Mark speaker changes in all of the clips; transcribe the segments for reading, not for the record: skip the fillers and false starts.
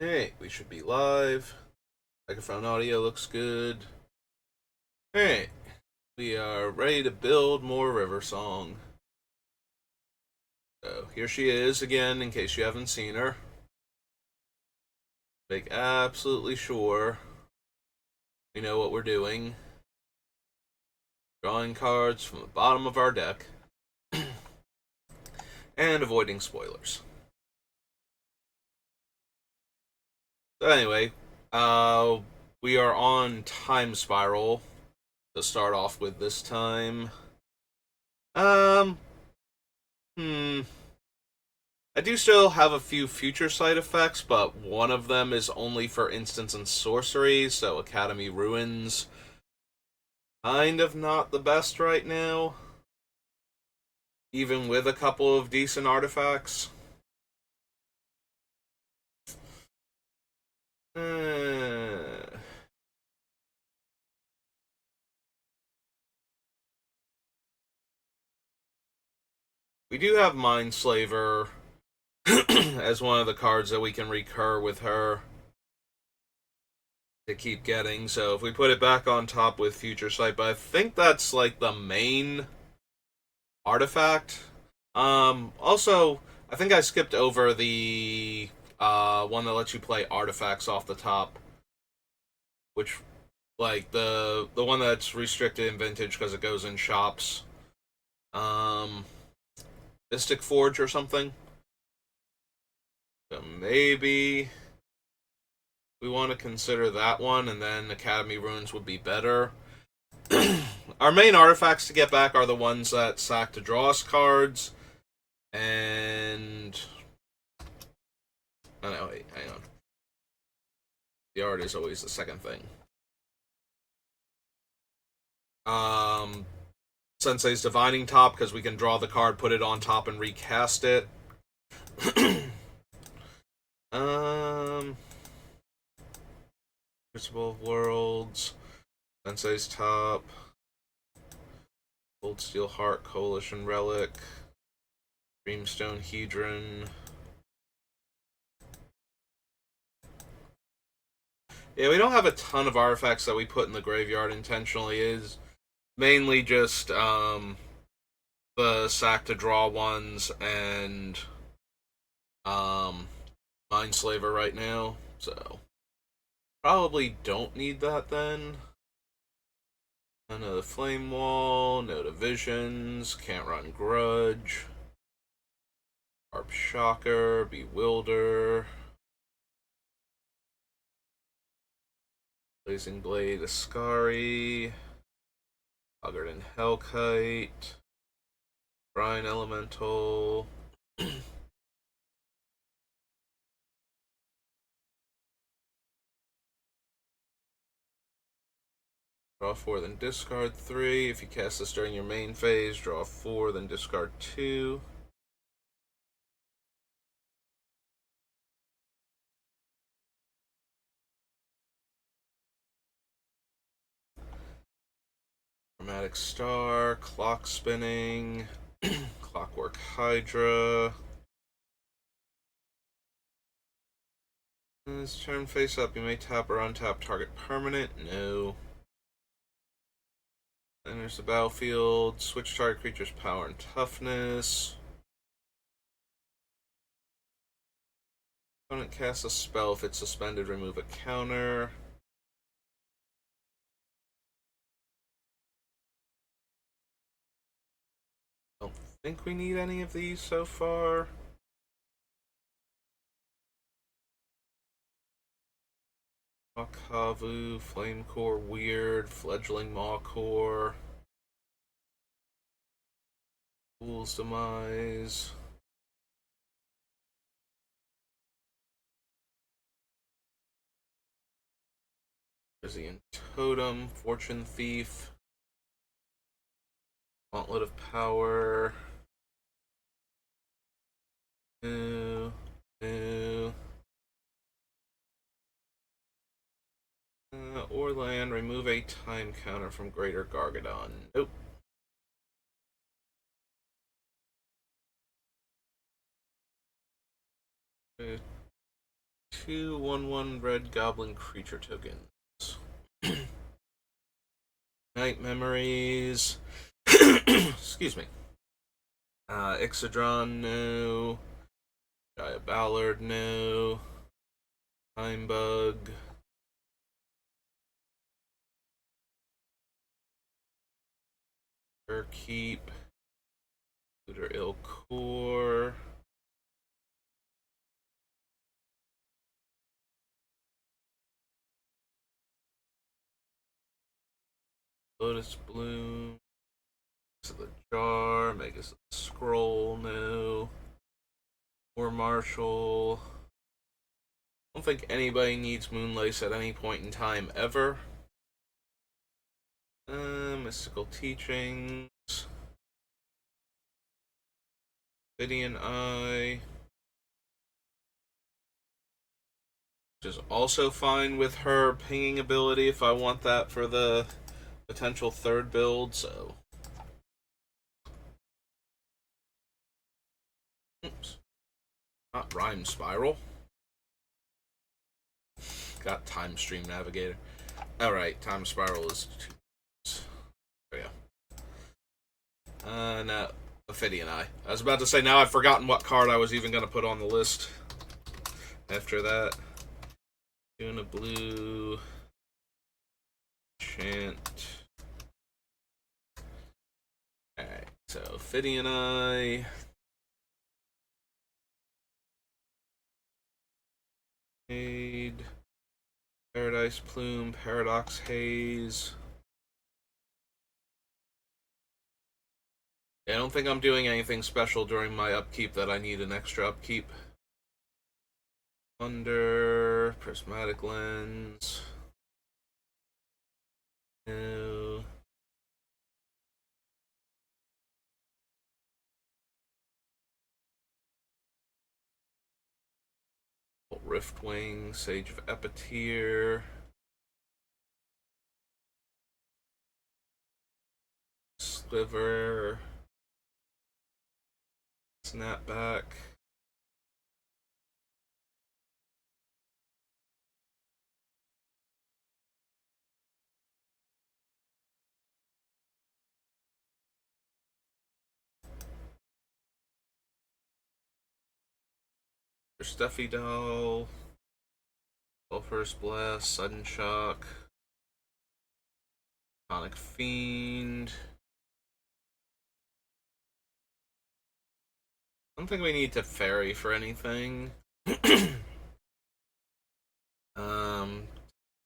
Speaker 1: Hey, we should be live. Microphone audio looks good. Hey, we are ready to build more River Song. So here she is again, in case you haven't seen her. Make absolutely sure we know what we're doing. Drawing cards from the bottom of our deck. And avoiding spoilers. So anyway, we are on Time Spiral to start off with this time. Um, hmm. I do still have a few future side effects, but one of them is only for instants and sorcery, so Academy Ruins kind of not the best right now, even with a couple of decent artifacts. Uh, we do have Mindslaver as one of the cards that we can recur with her to keep getting, so if we put it back on top with Future Sight, but I think that's like the main artifact. Also, I think I skipped over the one that lets you play artifacts off the top, which like the one that's restricted in Vintage because it goes in shops. Um, Mystic Forge or something. So maybe we want to consider that one, and then Academy Ruins would be better. Our main artifacts to get back are the ones that sack to draw us cards, and I don't know. Wait, hang on. The art is always the second thing. Um, Sensei's Divining Top because we can draw the card, put it on top, and recast it. um, Crucible of Worlds, Sensei's Top, Old Steel Heart, Coalition Relic, Dreamstone Hedron. Yeah, we don't have a ton of artifacts that we put in the graveyard intentionally. Is mainly just the sack to draw ones and um, Mindslaver right now. So probably don't need that then. Another Flame Wall, no Divisions, can't run Grudge, Harp Shocker, Bewilder, Blazing Blade, Ascari, Hoggard Hellkite, Brine Elemental. Draw 4, then discard 3. If you cast this during your main phase, draw 4, then discard 2. Chromatic Star, Clock Spinning, Clockwork Hydra. This turn face up, you may tap or untap target permanent. No. Enters the battlefield. Switch target creature's power and toughness. Opponent casts a spell. If it's suspended, remove a counter. Don't think we need any of these so far. Makavu, Flamecore, Weird, Fledgling Mawcore, Fool's Demise. Brazilian Totem, Fortune Thief, Gauntlet of Power. No, no. Or land, remove a time counter from Greater Gargadon. Nope. 2 1/1 red goblin creature tokens. Night Memories. Excuse me. Ixodron, no. Gaia Ballard, no. Time Bug. Urkeep. Looter Ilcore. Lotus Bloom. To the Jar. Megas Scroll, no. War Marshal. I don't think anybody needs Moonlace at any point in time ever. Mystical Teachings. Ophidian Eye. Which is also fine with her pinging ability if I want that for the potential third build, so. Oops. Not Rhyme Spiral. Got Time Stream Navigator. Alright, Time Spiral is 2. There we go. No. Ophidian Eye. I was about to say, now I've forgotten what card I was even going to put on the list after that. Doing a blue. Chant. Alright, so Ophidian Eye. Paradise Plume, Paradox Haze. Yeah, I don't think I'm doing anything special during my upkeep that I need an extra upkeep. Thunder, Prismatic Lens. No. Riftwing, Sage of Epiteer. Sliver. Snapback. Stuffy Doll. Sulphurous Blast, Sudden Shock. Sonic Fiend. I don't think we need to fairy for anything.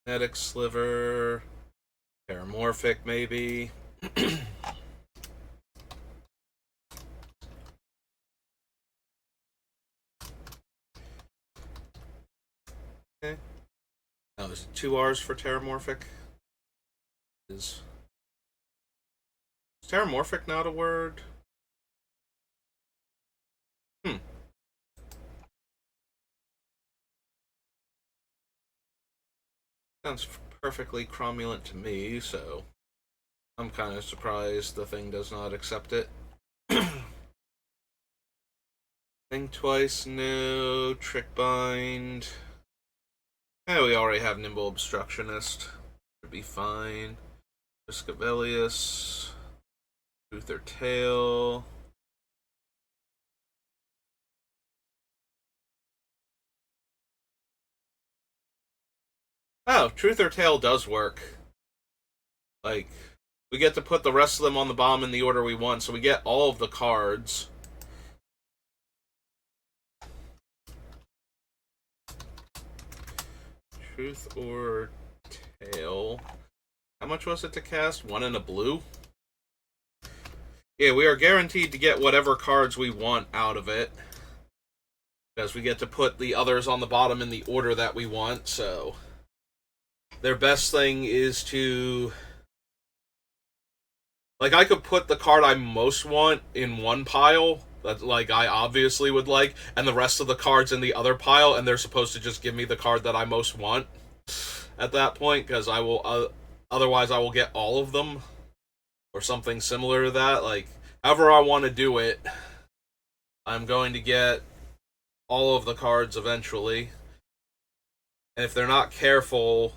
Speaker 1: Kinetic Sliver. Paramorphic, maybe. Okay. Now there's 2 R's for Terramorphic. Is Terramorphic not a word? Sounds perfectly cromulent to me, so I'm kind of surprised the thing does not accept it. Think Twice, no. Trick Bind. Yeah, we already have Nimble Obstructionist. Should be fine. Riscavelius. Truth or Tail. Oh, Truth or Tail does work. Like, we get to put the rest of them on the bottom in the order we want, so we get all of the cards. Truth or Tail. How much was it to cast? 1 and a blue? Yeah, we are guaranteed to get whatever cards we want out of it. Because we get to put the others on the bottom in the order that we want, so. Their best thing is to. Like, I could put the card I most want in one pile, that, like, I obviously would like, and the rest of the cards in the other pile, and they're supposed to just give me the card that I most want at that point, because I will, otherwise I will get all of them, or something similar to that. Like, however I want to do it, I'm going to get all of the cards eventually. And if they're not careful,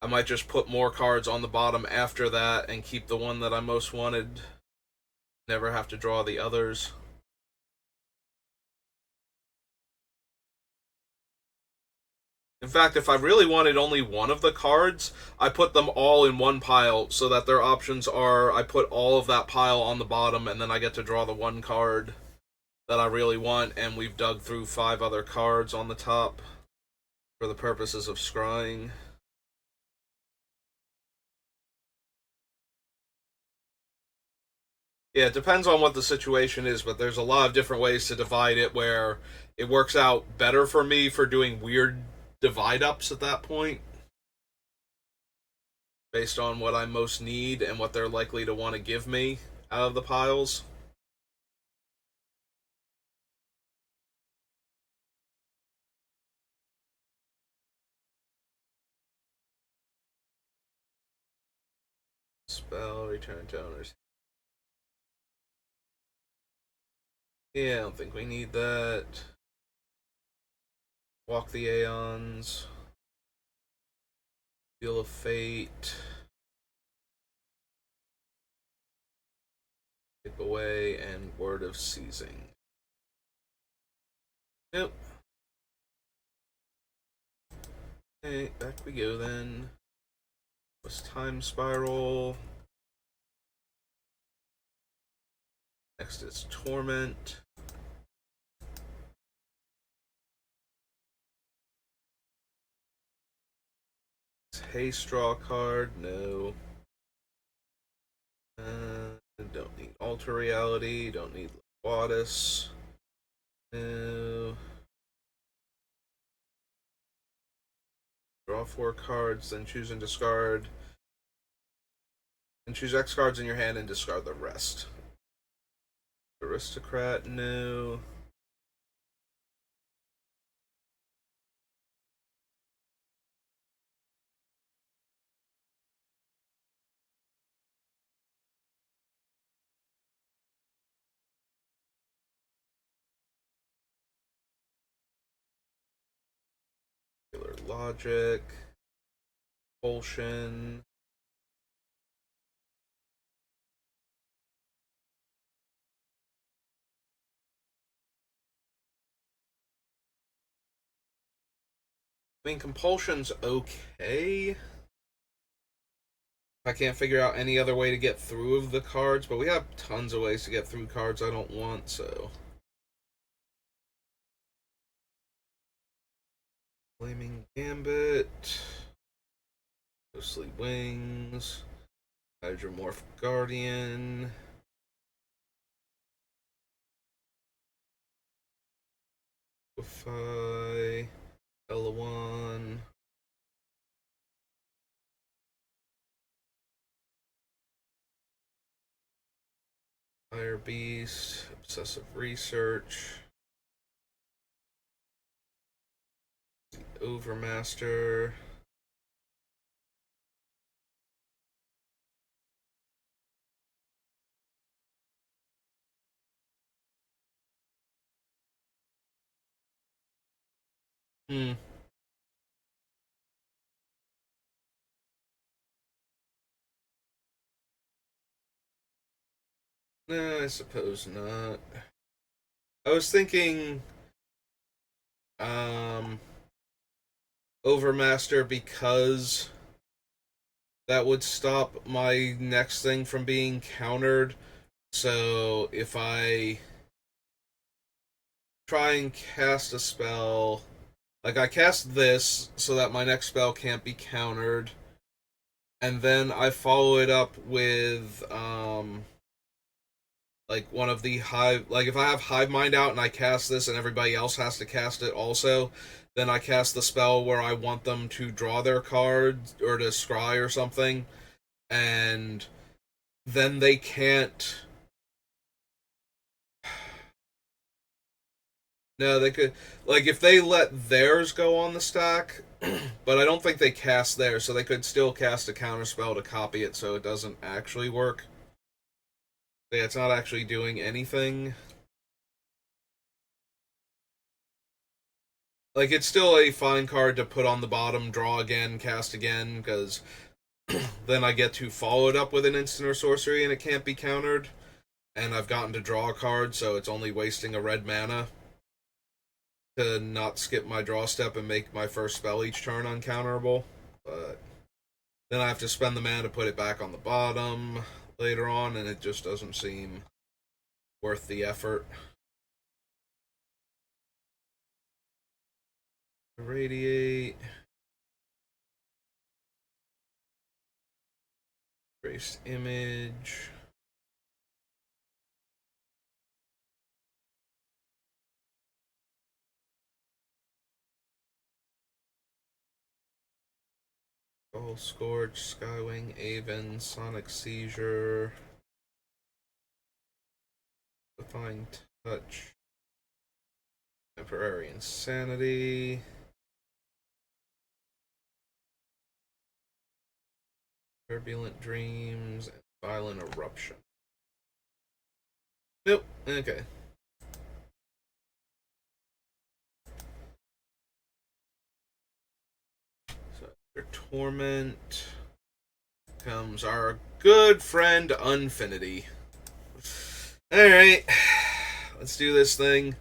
Speaker 1: I might just put more cards on the bottom after that and keep the one that I most wanted. Never have to draw the others. In fact, if I really wanted only one of the cards, I put them all in one pile so that their options are I put all of that pile on the bottom and then I get to draw the one card that I really want, and we've dug through 5 other cards on the top for the purposes of scrying. Yeah, it depends on what the situation is, but there's a lot of different ways to divide it where it works out better for me for doing weird divide ups at that point based on what I most need and what they're likely to want to give me out of the piles. Spell, return to owners. Yeah, I don't think we need that. Walk the Aeons. Wheel of Fate. Skip away and Word of Seizing. Nope. Okay, back we go then. Was Time Spiral. Next is Torment. Haystraw card, no. Don't need Alter Reality, don't need Lovatus. No. Draw 4 cards, then choose and discard. And choose X cards in your hand and discard the rest. Aristocrat, no. Logic. Compulsion. I mean, Compulsion's okay. I can't figure out any other way to get through of the cards, but we have tons of ways to get through cards I don't want, so. Flaming Gambit. Ghostly Wings. Hydromorph Guardian. Defy. Elawan. Fire Beast. Obsessive Research. Overmaster. Hmm. No, I suppose not. I was thinking um Overmaster because that would stop my next thing from being countered. So if I try and cast a spell, like I cast this so that my next spell can't be countered, and then I follow it up with like one of the hive, like if I have hive mind out and I cast this and everybody else has to cast it also, then I cast the spell where I want them to draw their card or to scry or something, and then they can't. No, they could, like if they let theirs go on the stack, but I don't think they cast theirs, so they could still cast a counter spell to copy it so it doesn't actually work. Yeah, it's not actually doing anything. Like, it's still a fine card to put on the bottom, draw again, cast again, because then I get to follow it up with an instant or sorcery and it can't be countered. And I've gotten to draw a card, so it's only wasting a red mana to not skip my draw step and make my first spell each turn uncounterable. But then I have to spend the mana to put it back on the bottom later on, and it just doesn't seem worth the effort. Radiate. Traced image. Soul Scorch, Skywing, Aven, Sonic Seizure, Defying Touch, Temporary Insanity, Turbulent Dreams, and Violent Eruption. Nope, okay. So after Torment comes our good friend Unfinity. Alright, let's do this thing.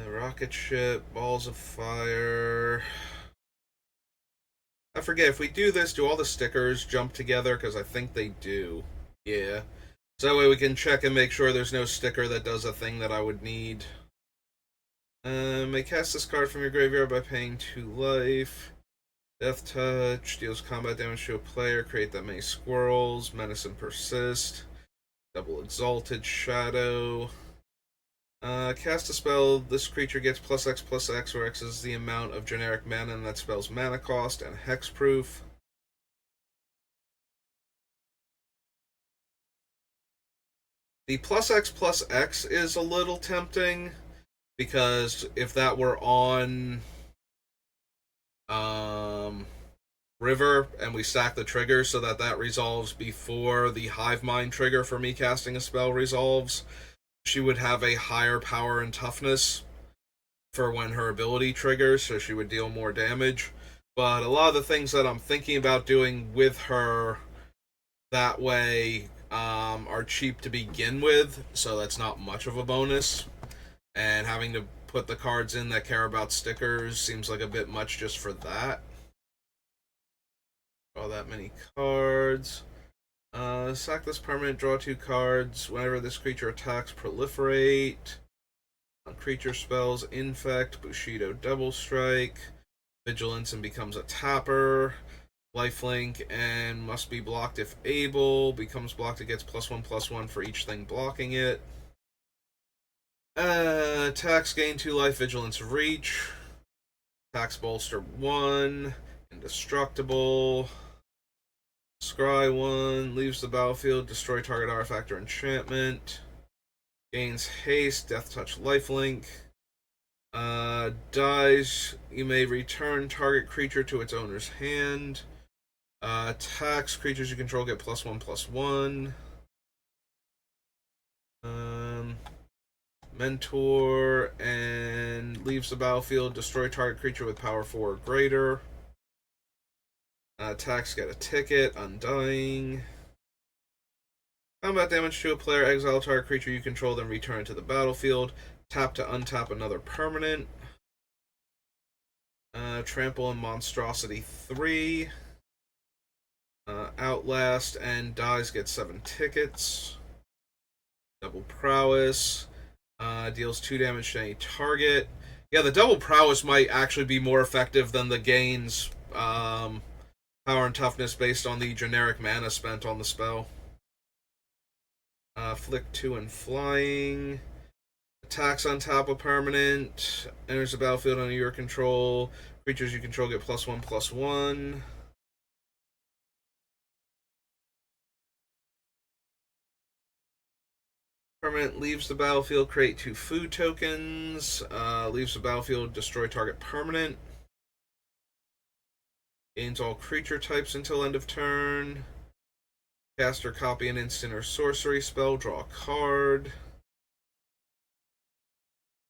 Speaker 1: Rocket Ship, Balls of Fire. I forget, if we do this, do all the stickers jump together? Because I think they do. Yeah. So that way we can check and make sure there's no sticker that does a thing that I would need. May cast this card from your graveyard by paying 2 life. Death Touch, deals combat damage to a player, create that many squirrels, Menace and Persist. Double Exalted Shadow. Cast a spell, this creature gets +X/+X, where X is the amount of generic mana in that spell's mana cost, and hexproof. The +X/+X is a little tempting, because if that were on River, and we stack the trigger so that resolves before the Hive Mind trigger for me casting a spell resolves, she would have a higher power and toughness for when her ability triggers, so she would deal more damage. But a lot of the things that I'm thinking about doing with her that way are cheap to begin with, so that's not much of a bonus. And having to put the cards in that care about stickers seems like a bit much just for that. Draw that many cards. Sack this permanent, draw 2 cards. Whenever this creature attacks, proliferate. On creature spells, Infect, Bushido Double Strike, Vigilance and becomes a tapper. Lifelink and must be blocked if able. Becomes blocked, it gets +1/+1 for each thing blocking it. Attacks gain 2 life, Vigilance Reach. Attacks bolster 1. Indestructible. Scry 1, leaves the battlefield, destroy target artifact or enchantment. Gains haste, death touch, lifelink. Dies, you may return target creature to its owner's hand. Attacks, creatures you control get +1/+1. Mentor, and leaves the battlefield, destroy target creature with power 4 or greater. Attacks get a ticket, Undying. Combat damage to a player, exile target creature you control, then return to the battlefield. Tap to untap another permanent. Trample and Monstrosity 3. Outlast and dies get 7 tickets. Double Prowess. Deals 2 damage to any target. Yeah, the Double Prowess might actually be more effective than the gains power and toughness based on the generic mana spent on the spell. Flick 2 and Flying. Attacks on top of permanent. Enters the battlefield under your control. Creatures you control get +1/+1. Permanent leaves the battlefield, create 2 food tokens. Leaves the battlefield, destroy target permanent. Gains all creature types until end of turn. Cast or copy an instant or sorcery spell, draw a card.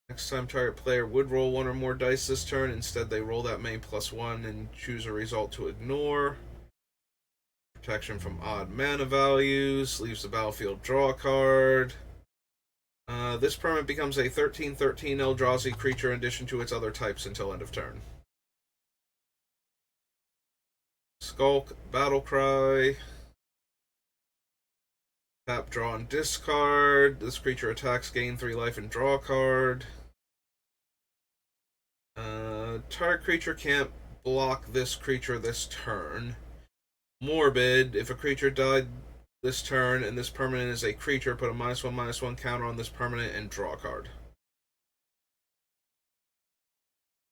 Speaker 1: Next time target player would roll one or more dice this turn, instead they roll that many +1 and choose a result to ignore. Protection from odd mana values, leaves the battlefield, draw a card. This permanent becomes a 13/13 Eldrazi creature in addition to its other types until end of turn. Skulk, Battlecry. Tap, draw, and discard. This creature attacks, gain 3 life, and draw a card. Target creature can't block this creature this turn. Morbid, if a creature died this turn and this permanent is a creature, put a -1/-1 counter on this permanent and draw a card.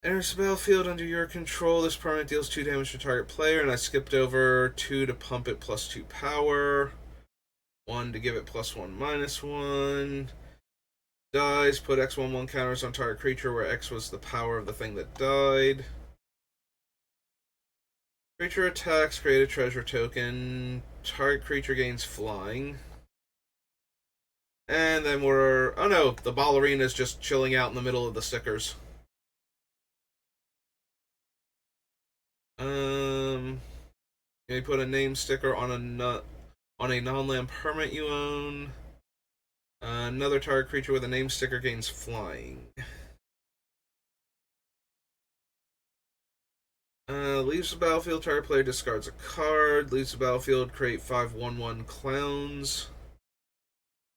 Speaker 1: Enters the battlefield under your control. This permanent deals 2 damage to target player, and I skipped over 2 to pump it +2 power. 1 to give it +1/-1. Dies, put X/1/1 counters on target creature where X was the power of the thing that died. Creature attacks, create a treasure token. Target creature gains flying. And then we're... oh no, the ballerina is just chilling out in the middle of the stickers. You put a name sticker on a non-land permanent you own. Another target creature with a name sticker gains flying. Leaves the battlefield, target player discards a card. Leaves the battlefield, create 5/1/1 clowns.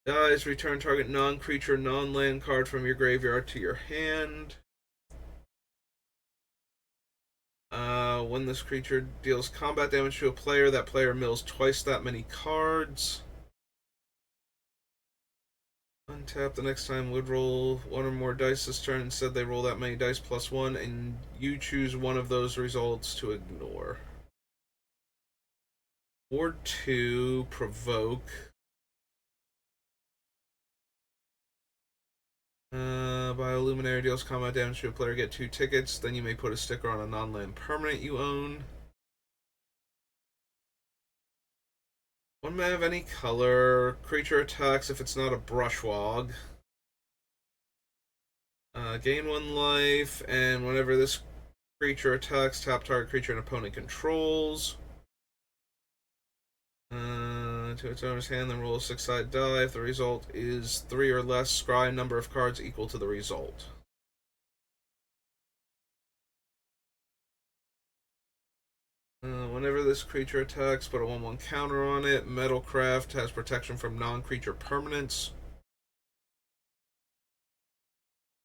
Speaker 1: Dies, return target non-creature, non-land card from your graveyard to your hand. When this creature deals combat damage to a player, that player mills twice that many cards. Untap, the next time would roll 1 or more dice this turn. Instead, they roll that many dice +1, and you choose one of those results to ignore. Ward 2, Provoke. Bioluminary deals combat damage to a player, get 2 tickets. Then you may put a sticker on a non-land permanent you own. 1 mana of any color. Creature attacks if it's not a Brushwog. Gain 1 life, and whenever this creature attacks, tap target creature an opponent controls. To its owner's hand, then roll a 6-sided die. If the result is 3 or less, scry a number of cards equal to the result. Whenever this creature attacks, put a 1/1 counter on it. Metalcraft has protection from non-creature permanents.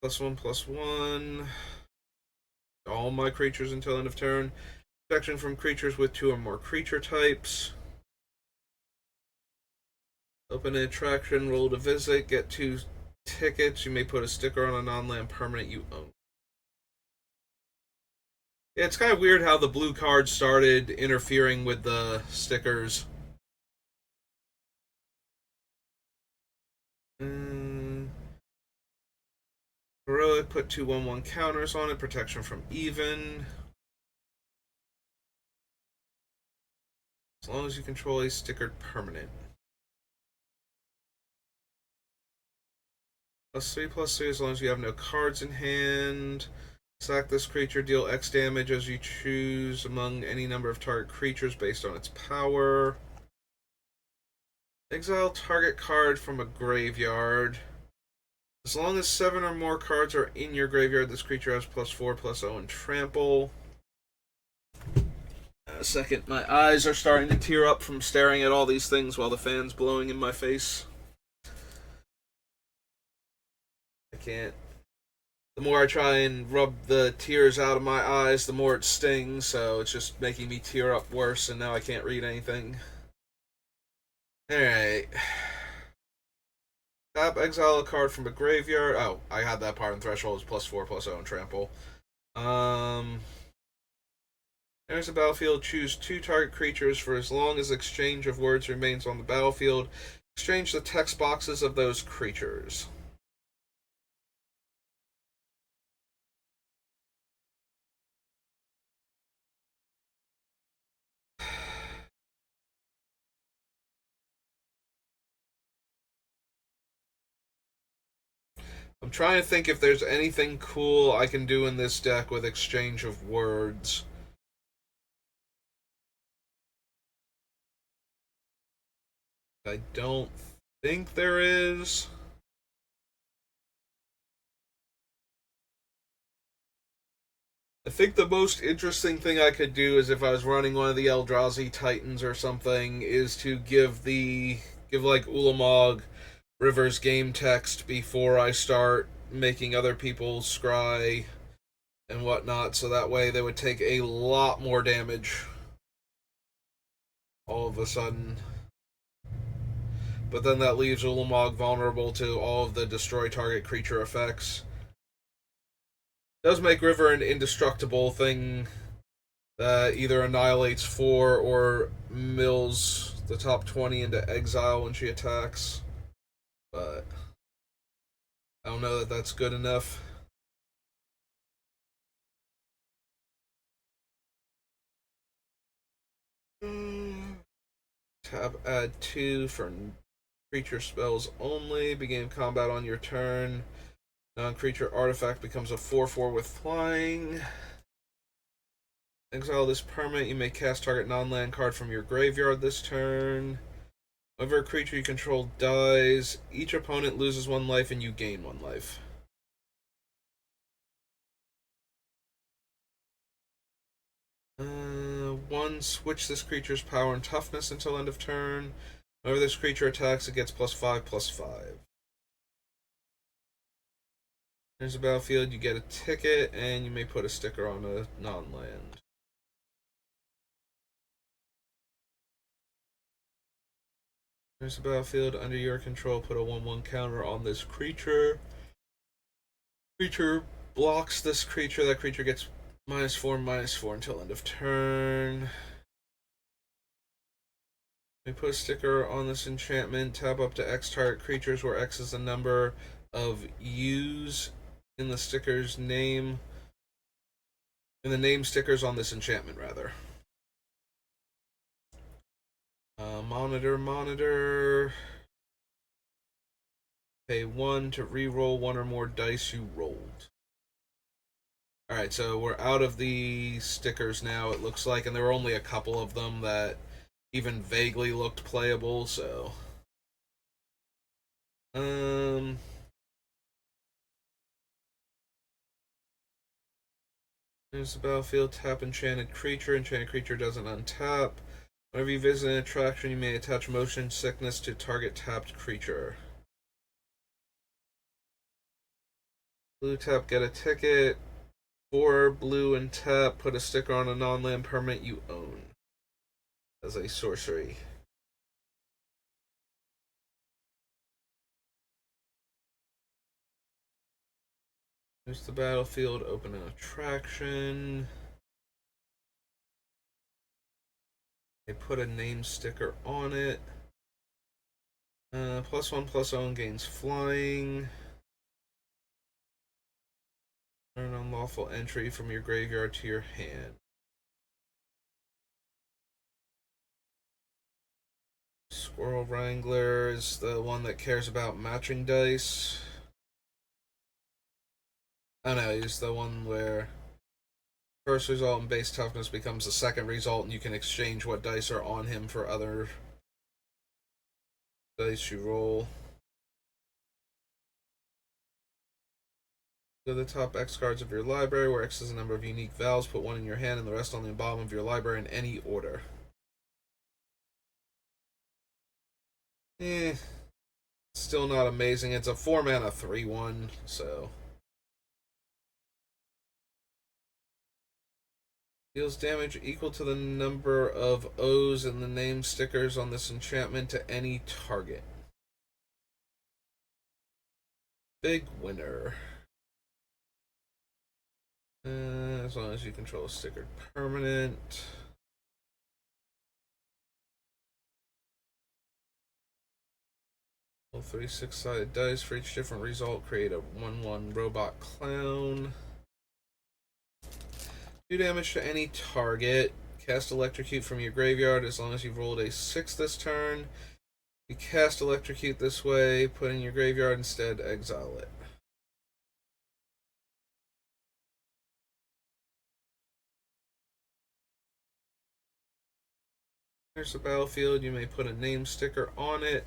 Speaker 1: +1/+1. All my creatures until end of turn. Protection from creatures with 2 or more creature types. Open an attraction, roll to visit, get 2 tickets. You may put a sticker on a non-land permanent you own. Yeah, it's kind of weird how the blue cards started interfering with the stickers. Heroic, put 2 1/1 counters on it, protection from even. As long as you control a stickered permanent. +3/+3 as long as you have no cards in hand. Sack this creature, deal X damage as you choose among any number of target creatures based on its power. Exile target card from a graveyard. As long as 7 or more cards are in your graveyard, this creature has +4/+0 and trample. A second, my eyes are starting to tear up from staring at all these things while the fan's blowing in my face. I can't. The more I try and rub the tears out of my eyes, the more it stings, so it's just making me tear up worse, and now I can't read anything. Alright. Tap, exile a card from a graveyard. Oh, I had that part in Threshold. It's +4/+0 and trample. There's a battlefield. Choose 2 target creatures for as long as exchange of words remains on the battlefield. Exchange the text boxes of those creatures. I'm trying to think if there's anything cool I can do in this deck with exchange of words. I don't think there is. I think the most interesting thing I could do is if I was running one of the Eldrazi Titans or something, is to give like Ulamog River's game text before I start making other people scry and whatnot, so that way they would take a lot more damage all of a sudden. But then that leaves Ulamog vulnerable to all of the destroy target creature effects. It does make River an indestructible thing that either annihilates 4 or mills the top 20 into exile when she attacks. But I don't know that that's good enough. Tap add 2 for creature spells only. Begin combat on your turn. Non-creature artifact becomes a 4/4 with flying. Exile this permanent. You may cast target non-land card from your graveyard this turn. Whenever a creature you control dies, each opponent loses 1 life and you gain 1 life. One, switch this creature's power and toughness until end of turn. Whenever this creature attacks, it gets +5/+5. There's a battlefield, you get a ticket, and you may put a sticker on a non-land. There's a battlefield, under your control, put a 1/1 counter on this creature. Creature blocks this creature, that creature gets -4/-4 until end of turn. We put a sticker on this enchantment, tap up to X target creatures, where X is the number of U's in the sticker's name, in the name stickers on this enchantment, rather. Monitor. Pay 1 to re-roll 1 or more dice you rolled. Alright, so we're out of the stickers now, it looks like, and there were only a couple of them that even vaguely looked playable, so... There's the battlefield, tap enchanted creature. Enchanted creature doesn't untap. Whenever you visit an attraction, you may attach motion sickness to target tapped creature. Blue tap, get a ticket. 4 blue and tap, put a sticker on a non-land permanent you own as a sorcery. There's the battlefield, open an attraction. They put a name sticker on it. +1/+0 gains flying. An unlawful entry from your graveyard to your hand. Squirrel Wrangler is the one that cares about matching dice. Oh no, he's the one where first result in base toughness becomes the second result, and you can exchange what dice are on him for other dice you roll. Go to the top X cards of your library, where X is the number of unique vowels. Put 1 in your hand and the rest on the bottom of your library in any order. Still not amazing. It's a 4-mana 3/1, so... Deals damage equal to the number of O's in the name stickers on this enchantment to any target. Big winner. As long as you control a stickered permanent. Roll 3 6-sided dice. For each different result, create a 1/1 robot clown. 2 damage to any target. Cast Electrocute from your graveyard as long as you've rolled a 6 this turn. You cast Electrocute this way, put in your graveyard instead, exile it. There's the battlefield. You may put a name sticker on it.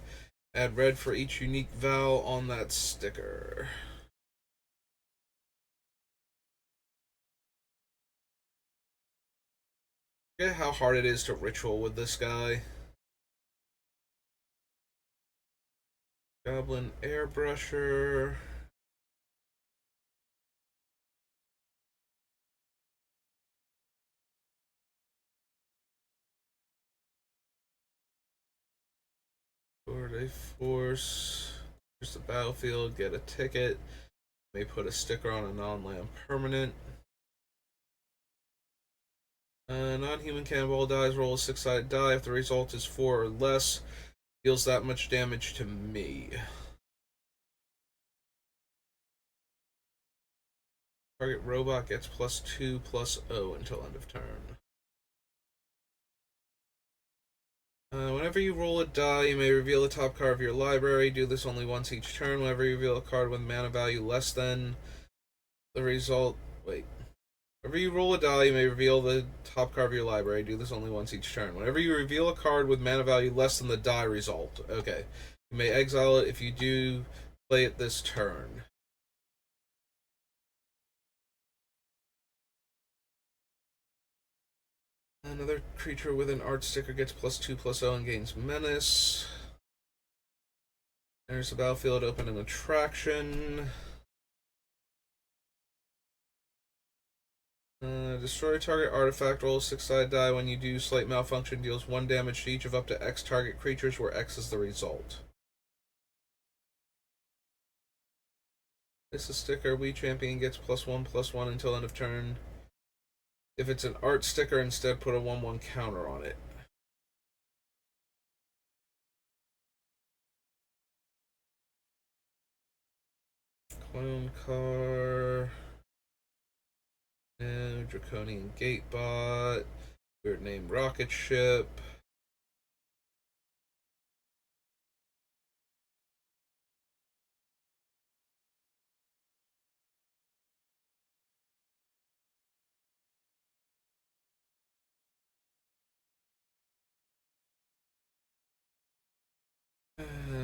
Speaker 1: Add red for each unique vowel on that sticker. I forget how hard it is to ritual with this guy. Goblin Airbrusher. Florida Force. Here's the battlefield. Get a ticket. May put a sticker on a non-land permanent. Non-human cannonball dies. Roll a 6-sided die. If the result is 4 or less, deals that much damage to me. Target robot gets +2/+0 until end of turn. Whenever you roll a die, you may reveal the top card of your library. Do this only once each turn. Whenever you reveal a card with mana value less than the result... Wait. Whenever you roll a die, you may reveal the top card of your library. Do this only once each turn. Whenever you reveal a card with mana value less than the die result. Okay. You may exile it if you do play it this turn. Another creature with an art sticker gets +2/+0 and gains menace. There's the battlefield, open an attraction. Destroy target artifact, roll a 6-sided die. When you do, slight malfunction deals 1 damage to each of up to X target creatures, where X is the result. It's a sticker. We champion gets +1/+1 until end of turn. If it's an art sticker, instead put a 1/1 counter on it. Clone car. No. Draconian Gatebot. Weird name rocket ship.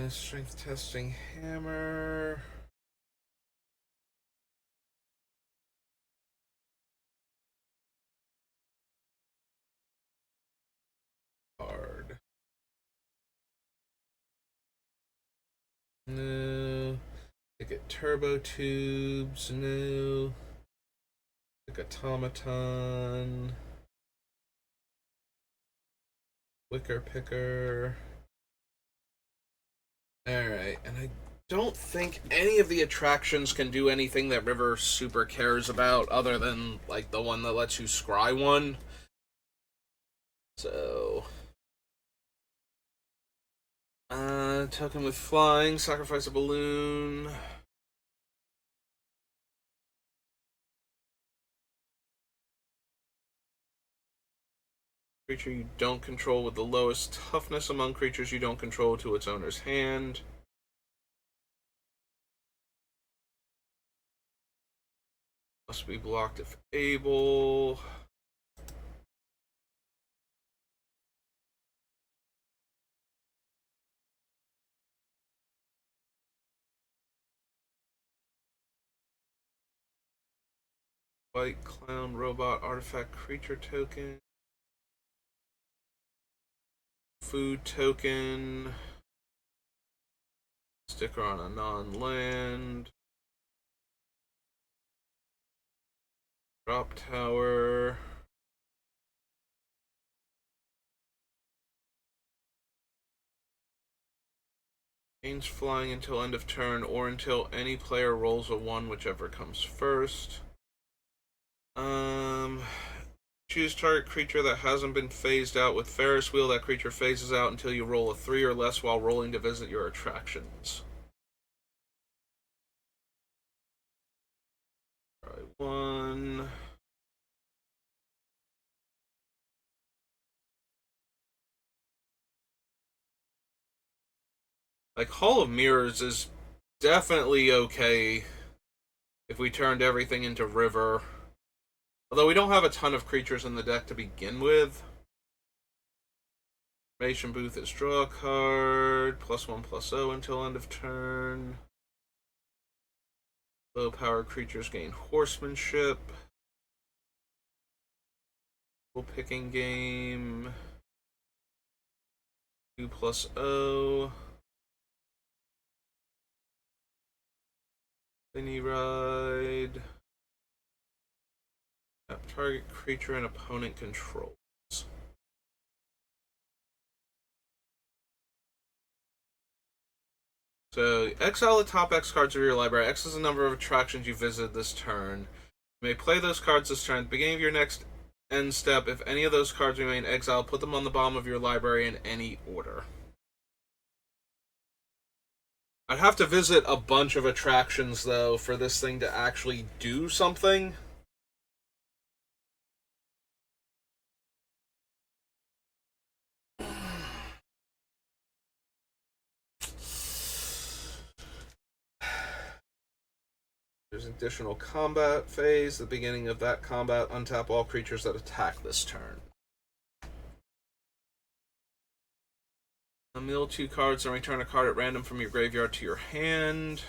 Speaker 1: Strength testing hammer. Hard. No. Ticket turbo tubes. No. Tick automaton. Wicker picker. Alright, and I don't think any of the attractions can do anything that River super cares about other than, like, the one that lets you scry one. So... token with flying, sacrifice a balloon. Creature you don't control with the lowest toughness among creatures you don't control to its owner's hand. Must be blocked if able. White clown robot artifact creature token. Food token. Sticker on a non-land. Drop tower. Gains flying until end of turn or until any player rolls a 1, whichever comes first. Choose target creature that hasn't been phased out with Ferris wheel. That creature phases out until you roll a 3 or less while rolling to visit your attractions. Try 1. Like, Hall of Mirrors is definitely okay if we turned everything into River. Although we don't have a ton of creatures in the deck to begin with. Information Booth is draw a card, +1/+0 until end of turn. Low power creatures gain horsemanship. Picking game. 2/0. Mini ride. Target creature and opponent controls. So, exile the top X cards of your library. X is the number of attractions you visited this turn. You may play those cards this turn. At the beginning of your next end step, if any of those cards remain exiled, put them on the bottom of your library in any order. I'd have to visit a bunch of attractions, though, for this thing to actually do something. There's additional combat phase. At the beginning of that combat, untap all creatures that attack this turn. Mill 2 cards and return a card at random from your graveyard to your hand.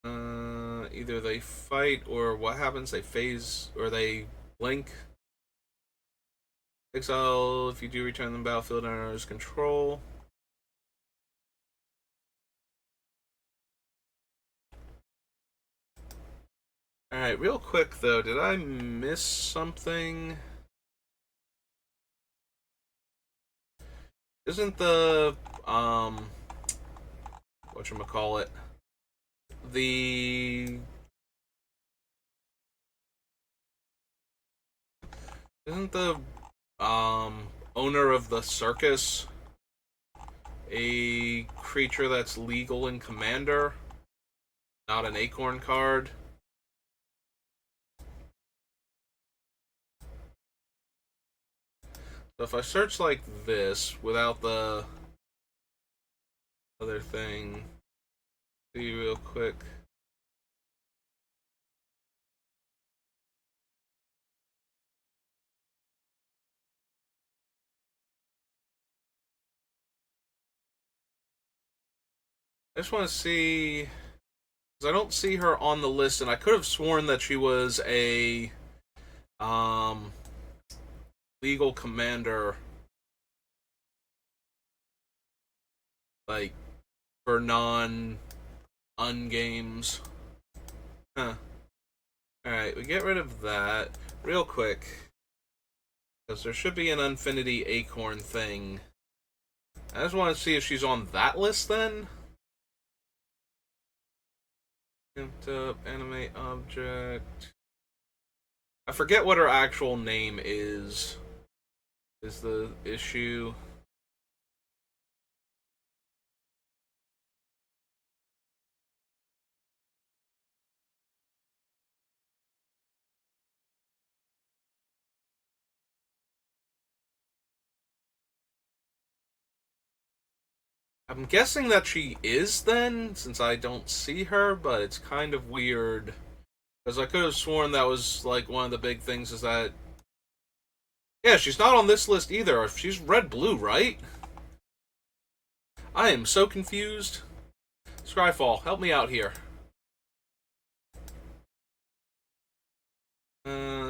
Speaker 1: Either they fight or what happens? They phase or they blink. Exile if you do return them battlefield under his control. Alright, real quick though, did I miss something? Isn't the whatchamacallit, isn't the owner of the circus a creature that's legal in Commander, not an acorn card? So if I search like this without the other thing, see real quick. I just want to see, because I don't see her on the list, and I could have sworn that she was a legal commander, like for non-ungames. Huh. Alright, we get rid of that real quick, because there should be an Infinity Acorn thing. I just want to see if she's on that list then. Up, animate object. I forget what her actual name is the issue. I'm guessing that she is then, since I don't see her, but it's kind of weird. Because I could have sworn that was like one of the big things is that, yeah, she's not on this list either. She's red-blue, right? I am so confused. Scryfall, help me out here.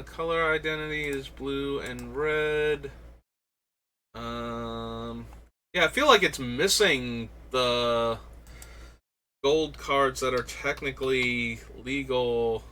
Speaker 1: Color identity is blue and red. Yeah, I feel like it's missing the gold cards that are technically legal.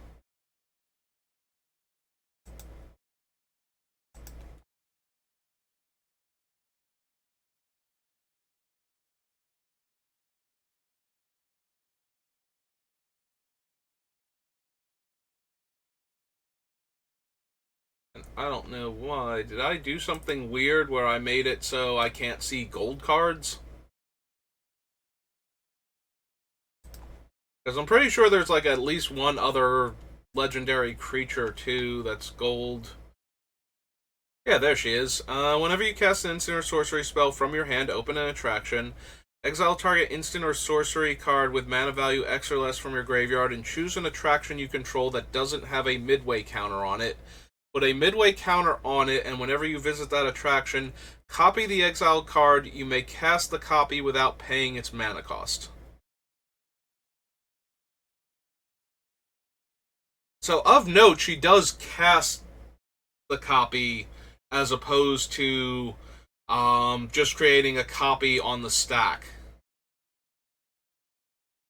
Speaker 1: I don't know why. Did I do something weird where I made it so I can't see gold cards? Because I'm pretty sure there's like at least one other legendary creature too that's gold. Yeah, there she is. Whenever you cast an instant or sorcery spell from your hand, open an attraction. Exile target instant or sorcery card with mana value X or less from your graveyard and choose an attraction you control that doesn't have a midway counter on it. put a midway counter on it, and whenever you visit that attraction, copy the exiled card. You may cast the copy without paying its mana cost. So, of note, she does cast the copy as opposed to just creating a copy on the stack.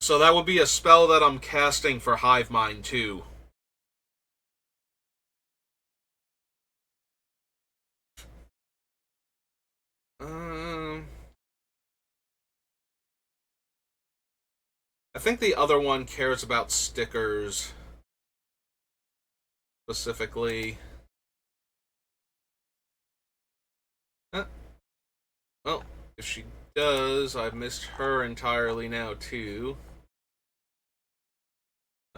Speaker 1: So that would be a spell that I'm casting for Hive Mind too. I think the other one cares about stickers specifically. Well, if she does, I've missed her entirely now too.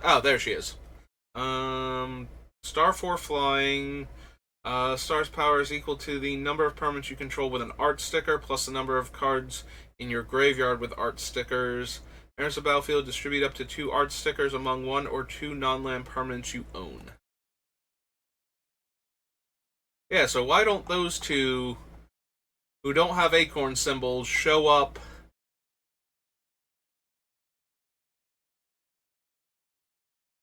Speaker 1: Oh, there she is. Star 4 flying. Star's power is equal to the number of permanents you control with an art sticker plus the number of cards in your graveyard with art stickers. Enters the battlefield, distribute up to 2 art stickers among 1 or 2 non-land permanents you own. Yeah, so why don't those two who don't have acorn symbols show up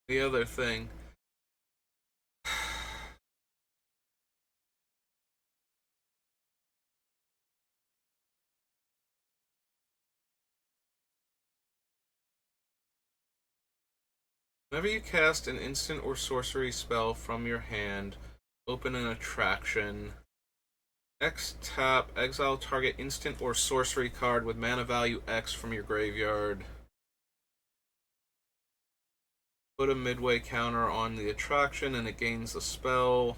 Speaker 1: the other thing? Whenever you cast an instant or sorcery spell from your hand, open an attraction. X tap, exile target instant or sorcery card with mana value X from your graveyard. Put a midway counter on the attraction and it gains the spell.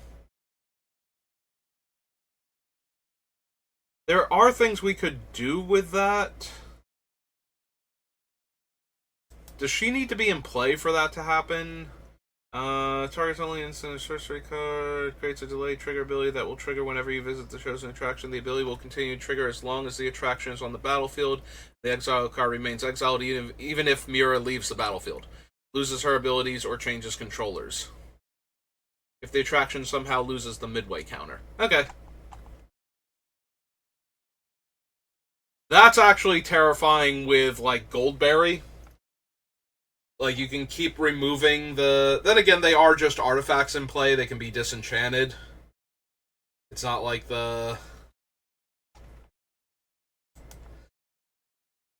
Speaker 1: There are things we could do with that. Does she need to be in play for that to happen? Targets only instant sorcery card. Creates a delay trigger ability that will trigger whenever you visit the chosen attraction. The ability will continue to trigger as long as the attraction is on the battlefield. The exile card remains exiled even if Mira leaves the battlefield. Loses her abilities or changes controllers. If the attraction somehow loses the midway counter. Okay. That's actually terrifying with, like, Goldberry. Like, you can keep removing the... Then again, they are just artifacts in play. They can be disenchanted. It's not like the...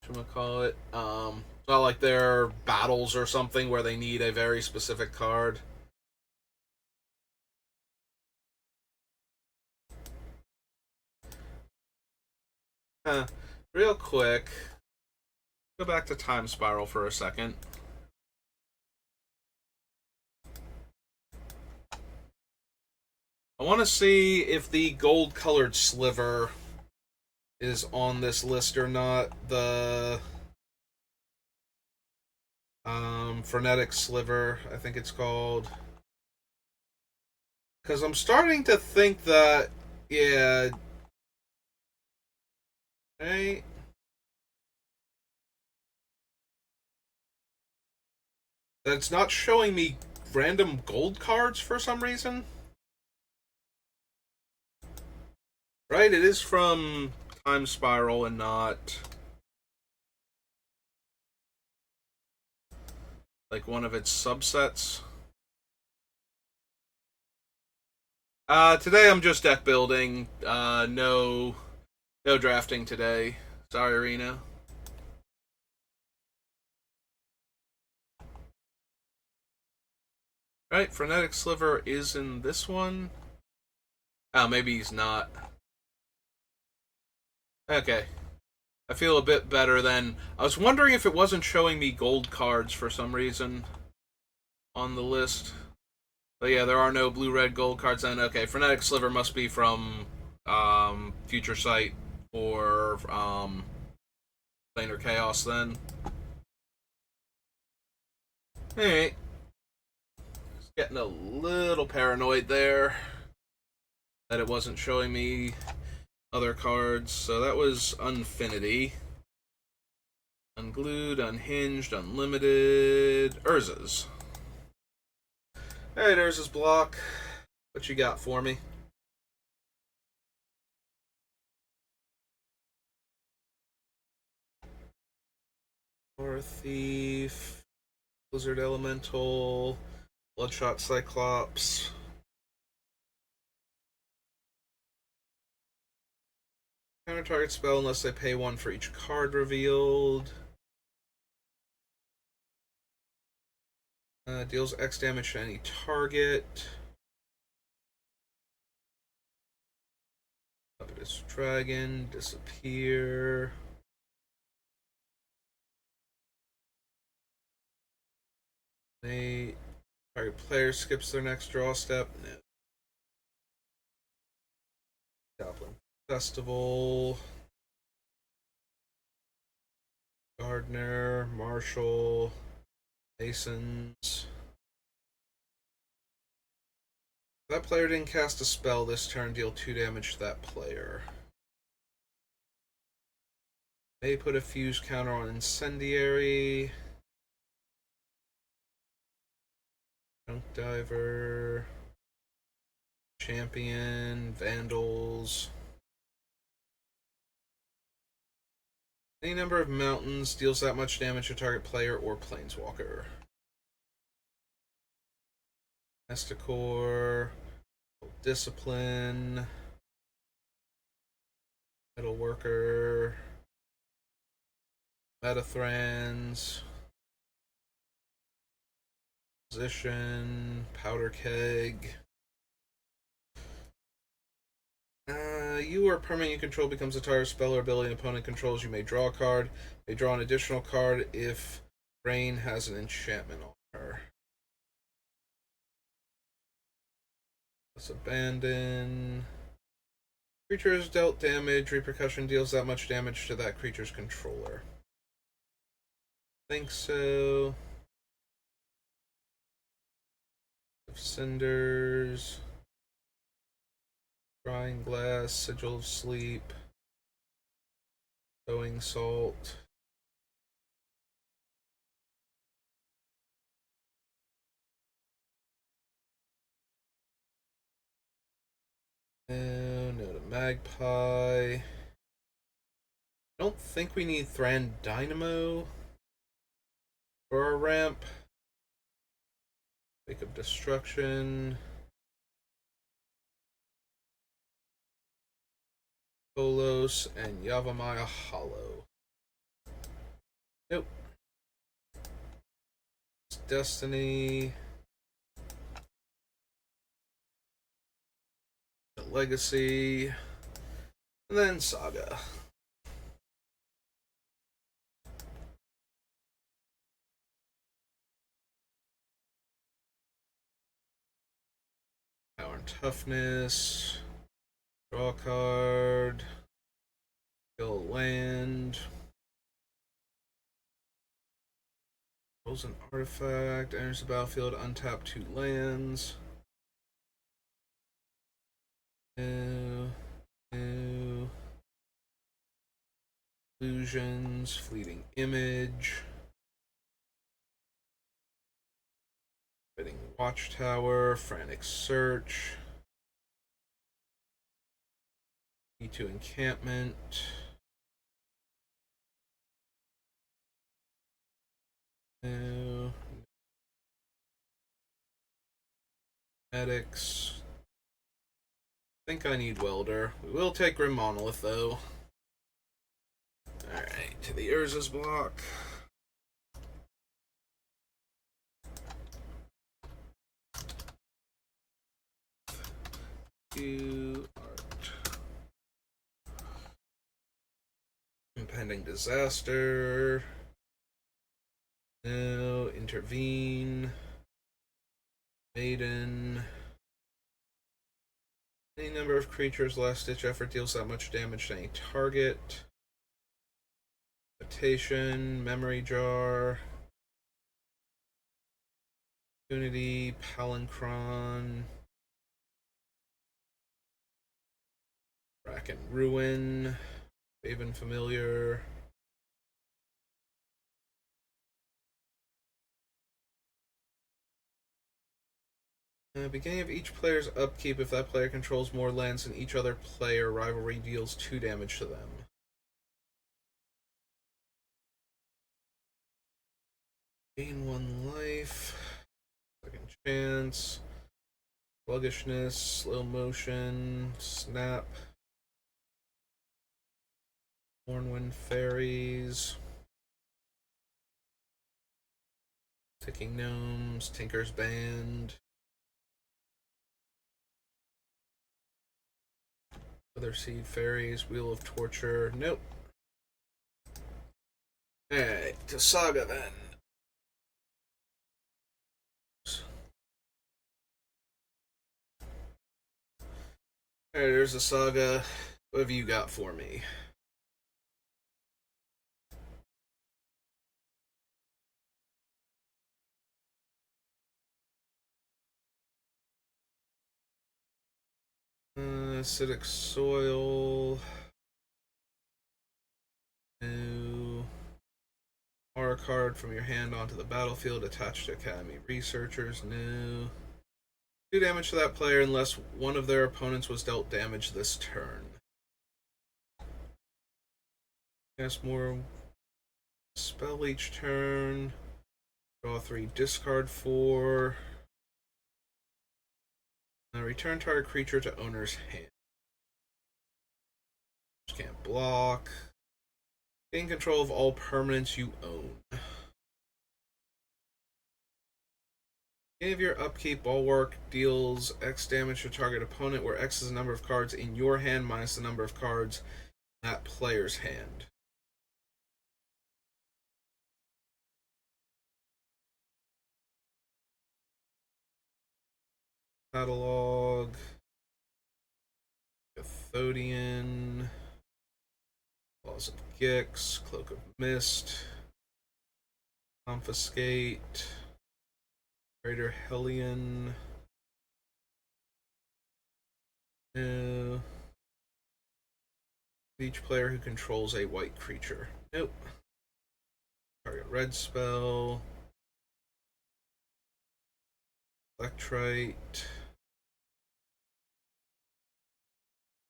Speaker 1: whatchamacallit? It's not like they're battles or something where they need a very specific card. Real quick. Go back to Time Spiral for a second. I want to see if the gold-colored sliver is on this list or not. The frenetic sliver, I think it's called. Because I'm starting to think that, yeah. Right. That it's not showing me random gold cards for some reason. Right, it is from Time Spiral and not like one of its subsets. Today I'm just deck building. No drafting today. Sorry, Reno. Right, Frenetic Sliver is in this one. Oh, maybe he's not. Okay. I feel a bit better then. I was wondering if it wasn't showing me gold cards for some reason on the list. But yeah, there are no blue-red gold cards then. Okay, Frenetic Sliver must be from Future Sight or Planar Chaos then. Alright. Getting a little paranoid there that it wasn't showing me other cards. So that was Unfinity. Unglued, Unhinged, Unlimited, Urza's. Alright, Urza's block. What you got for me? War Thief, Blizzard Elemental, Bloodshot Cyclops. Counter target spell unless they pay 1 for each card revealed. Deals X damage to any target. Puppetous Dragon, disappear. Target player skips their next draw step. No. Goblin Festival. Gardener, Marshall, Masons. If that player didn't cast a spell this turn, deal 2 damage to that player. May put a fuse counter on Incendiary. Junk Diver. Champion, Vandals. Any number of mountains deals that much damage to target player or planeswalker. Mesticore, Discipline, Metalworker, Metathrans, Position, Powder Keg. You or permanent you control becomes a target spell or ability an opponent controls. You may draw a card. You may draw an additional card if Rain has an enchantment on her. Let's abandon. Creature is dealt damage. Repercussion deals that much damage to that creature's controller. Think so. Cinders. Drying Glass, Sigil of Sleep, Sowing Salt. And no to Magpie. I don't think we need Thran Dynamo for our ramp. Wake of Destruction. Kolos and Yavimaya Hollow. Nope. It's Destiny. Legacy. And then Saga. Power and Toughness. Draw a card. Kill land. Rolls an artifact. Enters the battlefield. Untap 2 lands. No. Illusions. Fleeting Image. Fitting Watchtower. Frantic Search. E2 Encampment. No. Medics. I think I need Welder. We will take Grim Monolith though. Alright, to the Urza's block. Art. Impending Disaster. No. Intervene. Maiden. Any number of creatures last ditch effort deals that much damage to any target. Invitation. Memory Jar. Opportunity. Palinchron. Rack and Ruin. Raven Familiar. Beginning of each player's upkeep, if that player controls more lands than each other player, rivalry deals 2 damage to them. Gain 1 life. Second chance. Sluggishness, slow motion, snap. Hornwind Fairies. Ticking Gnomes, Tinker's Band. Other Seed Fairies, Wheel of Torture. Nope. Alright, to Saga then. Alright, there's a Saga. What have you got for me? Acidic Soil. New. Aura card from your hand onto the battlefield attached to Academy Researchers. New. 2 damage to that player unless one of their opponents was dealt damage this turn. Cast more spell each turn. Draw 3, discard 4. Return target creature to owner's hand. Just can't block. Gain control of all permanents you own. Beginning of your upkeep, Bulwark deals X damage to target opponent, where X is the number of cards in your hand minus the number of cards in that player's hand. Catalog. Cathodian. Laws of Gix. Cloak of Mist. Confiscate. Greater Hellion. Each player who controls a white creature. Nope. Target red spell. Electrite.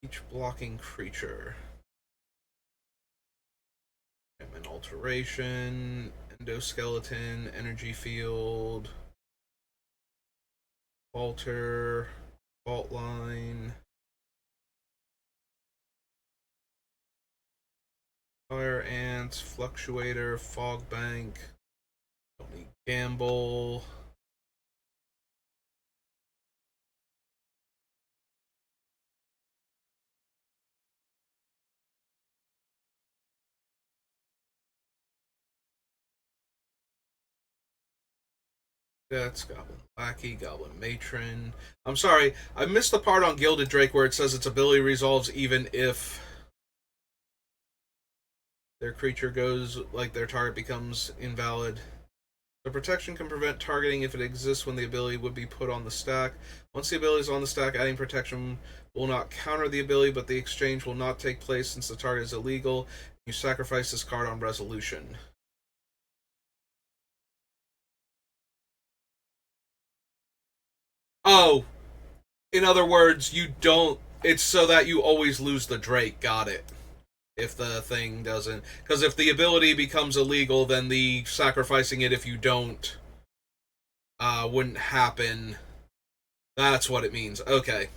Speaker 1: Each blocking creature. An alteration. Endoskeleton. Energy field. Falter. Fault line. Fire Ants, Fluctuator, Fog Bank, don't need Gamble. That's Goblin Lackey, Goblin Matron. I'm sorry, I missed the part on Gilded Drake where it says its ability resolves even if their creature goes, like their target becomes invalid. The protection can prevent targeting if it exists when the ability would be put on the stack. Once the ability is on the stack, adding protection will not counter the ability, but the exchange will not take place since the target is illegal. You sacrifice this card on resolution. Oh, in other words, you don't. It's so that you always lose the Drake. Got it. If the thing doesn't. Because if the ability becomes illegal, then the sacrificing it if you don't wouldn't happen. That's what it means. Okay.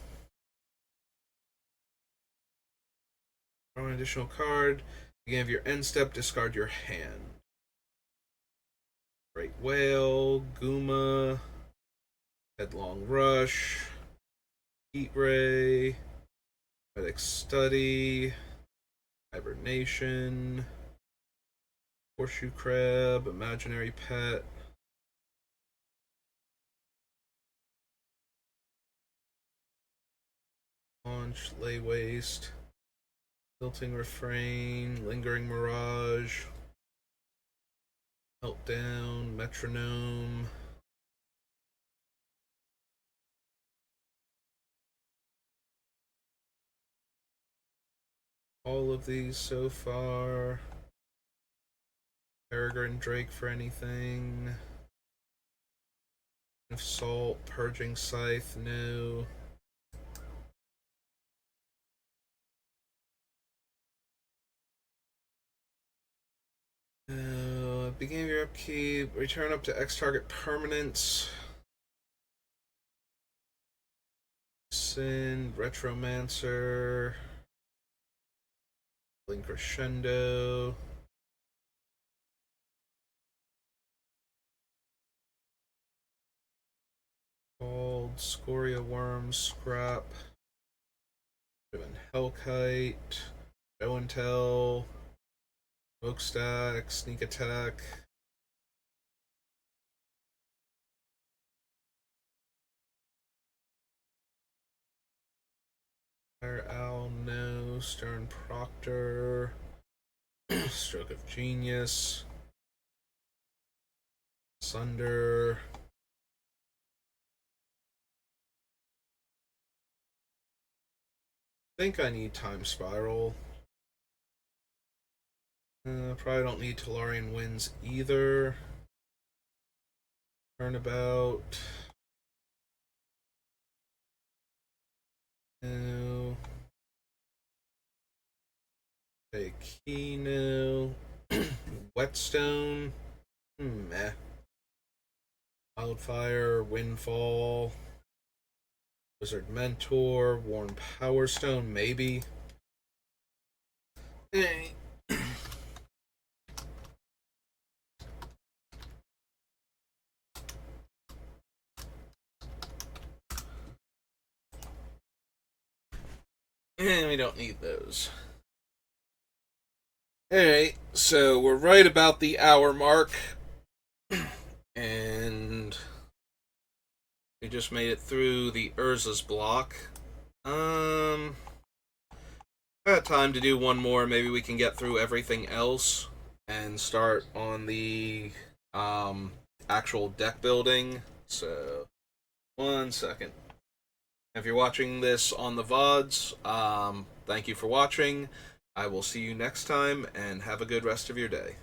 Speaker 1: Draw an additional card. Beginning of your end step, discard your hand. Great Whale, Guma, Headlong Rush, Heat Ray, Medic Study, Hibernation, Horseshoe Crab, Imaginary Pet, Launch, Lay Waste, Tilting Refrain, Lingering Mirage, Meltdown, Metronome, all of these so far. Peregrine Drake for anything. Salt, Purging Scythe, no. Beginning of your upkeep, return up to X target permanents. Sin, Retromancer, Blink Crescendo. Called Scoria Worm, Scrap, Hellkite, Show and Tell, Smokestack, Sneak Attack. Fire Owl, no. Stern Proctor, Stroke of Genius, Sunder. I think I need Time Spiral. Probably don't need Tolarian Winds either. Turnabout. No. Take key, no. Whetstone. Meh. Wildfire, Windfall. Wizard Mentor, Worn Power Stone, maybe. And we don't need those. Alright, so we're right about the hour mark. And we just made it through the Urza's block. Got time to do one more. Maybe we can get through everything else and start on the actual deck building. So, 1 second. If you're watching this on the VODs, thank you for watching. I will see you next time, and have a good rest of your day.